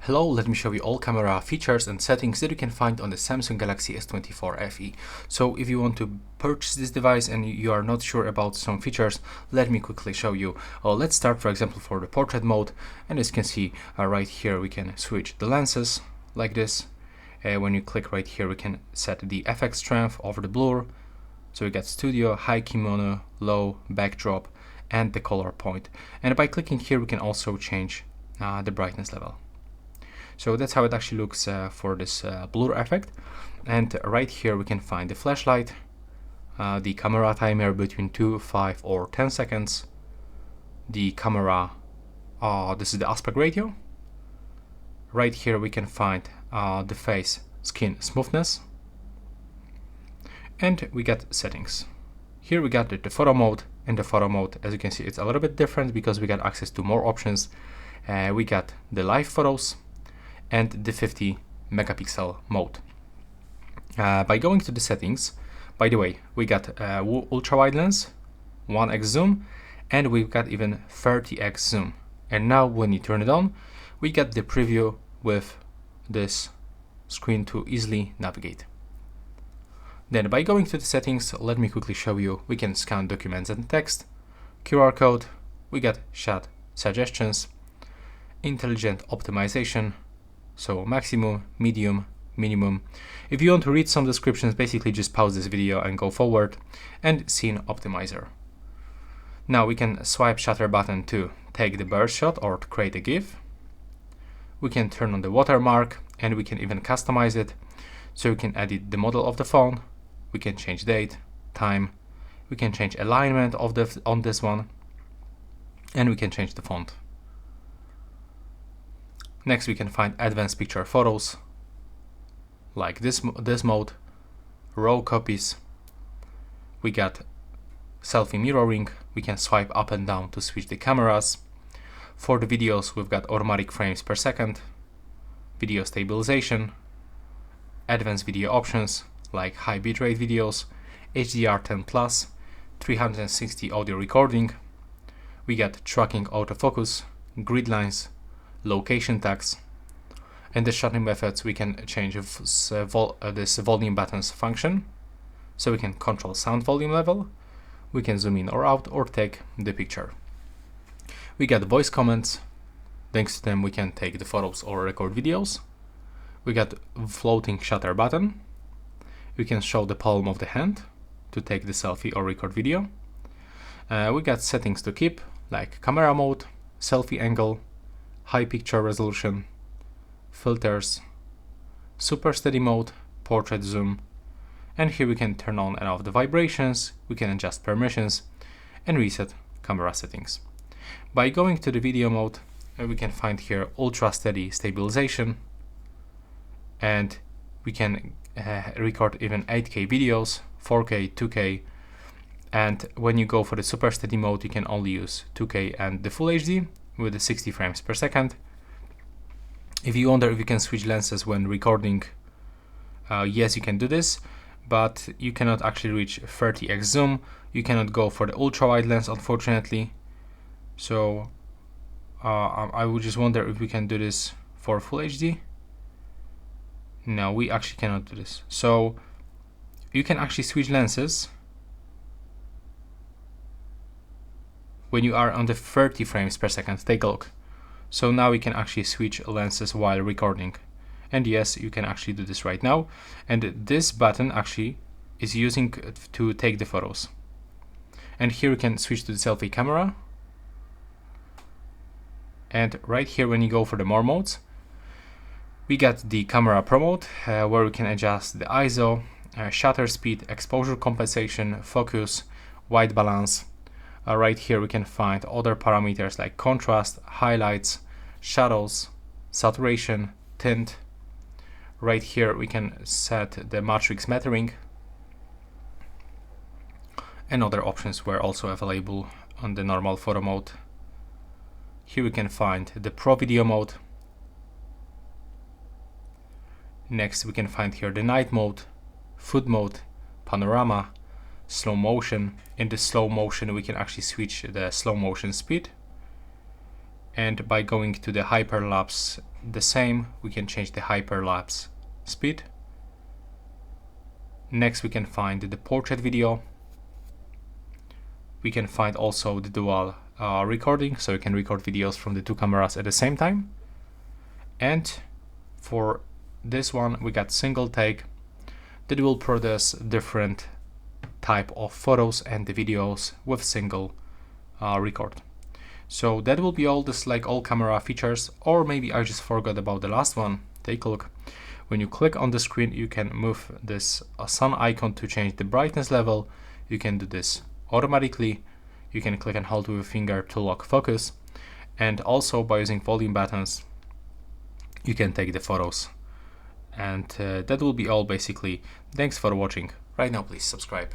Hello, let me show you all camera features and settings that you can find on the Samsung Galaxy S24 FE. So if you want to purchase this device and you are not sure about some features, let me quickly show you. Let's start, for example, for the portrait mode. And as you can see right here, we can switch the lenses like this. When you click right here, we can set the FX strength over the blur. So we got studio, high kimono, low, backdrop, and the color point. And by clicking here, we can also change the brightness level. So that's how it actually looks for this blur effect. And right here we can find the flashlight, the camera timer between 2, 5 or 10 seconds, the camera, this is the aspect ratio. Right here we can find the face skin smoothness, and we got settings. Here we got the photo mode. In the photo mode, as you can see, it's a little bit different because we got access to more options. We got the live photos and the 50 megapixel mode. By going to the settings, by the way, we got ultra wide lens, 1x zoom, and we've got even 30x zoom. And now when you turn it on, we get the preview with this screen to easily navigate. Then by going to the settings, let me quickly show you. We can scan documents and text, QR code, we got shot suggestions, intelligent optimization, so maximum, medium, minimum. If you want to read some descriptions, basically just pause this video and go forward, and scene optimizer. Now we can swipe shutter button to take the burst shot or to create a GIF. We can turn on the watermark and we can even customize it. So we can edit the model of the phone, we can change date, time, we can change alignment of on this one, and we can change the font. Next we can find advanced picture photos, like this mode, raw copies. We got selfie mirroring, we can swipe up and down to switch the cameras. For the videos we've got automatic frames per second, video stabilization, advanced video options like high bitrate videos, HDR10+, 360 audio recording. We got tracking autofocus, grid lines, location tags, and the shutting methods. We can change this volume buttons function, so we can control sound volume level, we can zoom in or out or take the picture. We got voice comments, thanks to them we can take the photos or record videos. We got floating shutter button, we can show the palm of the hand to take the selfie or record video. We got settings to keep, like camera mode, selfie angle, high picture resolution, filters, super steady mode, portrait zoom, and here we can turn on and off the vibrations, we can adjust permissions and reset camera settings. By going to the video mode, we can find here ultra steady stabilization, and we can record even 8K videos, 4K, 2K, and when you go for the super steady mode you can only use 2K and the full HD with the 60 frames per second. If you wonder if you can switch lenses when recording, yes, you can do this, but you cannot actually reach 30x zoom. You cannot go for the ultra wide lens, unfortunately. So I would just wonder if we can do this for full HD. No, we actually cannot do this. So you can actually switch lenses when you are on the 30 frames per second. Take a look. So now we can actually switch lenses while recording. And yes, you can actually do this right now. And this button actually is using to take the photos. And here we can switch to the selfie camera. And right here, when you go for the more modes, we got the camera pro mode, where we can adjust the ISO, shutter speed, exposure compensation, focus, white balance. Right here we can find other parameters like contrast, highlights, shadows, saturation, tint. Right here we can set the matrix metering, and other options were also available on the normal photo mode. Here we can find the pro video mode. Next we can find here the night mode, food mode, panorama, slow motion. In the slow motion we can actually switch the slow motion speed, and by going to the hyperlapse the same, we can change the hyperlapse speed. Next we can find the portrait video. We can find also the dual recording, so you can record videos from the two cameras at the same time. And for this one we got single take that will produce different type of photos and the videos with single record. So that will be all all camera features, or maybe I just forgot about the last one. Take a look. When you click on the screen, you can move this sun icon to change the brightness level. You can do this automatically. You can click and hold with a finger to lock focus, and also by using volume buttons you can take the photos. And that will be all basically. Thanks for watching. Right now please subscribe.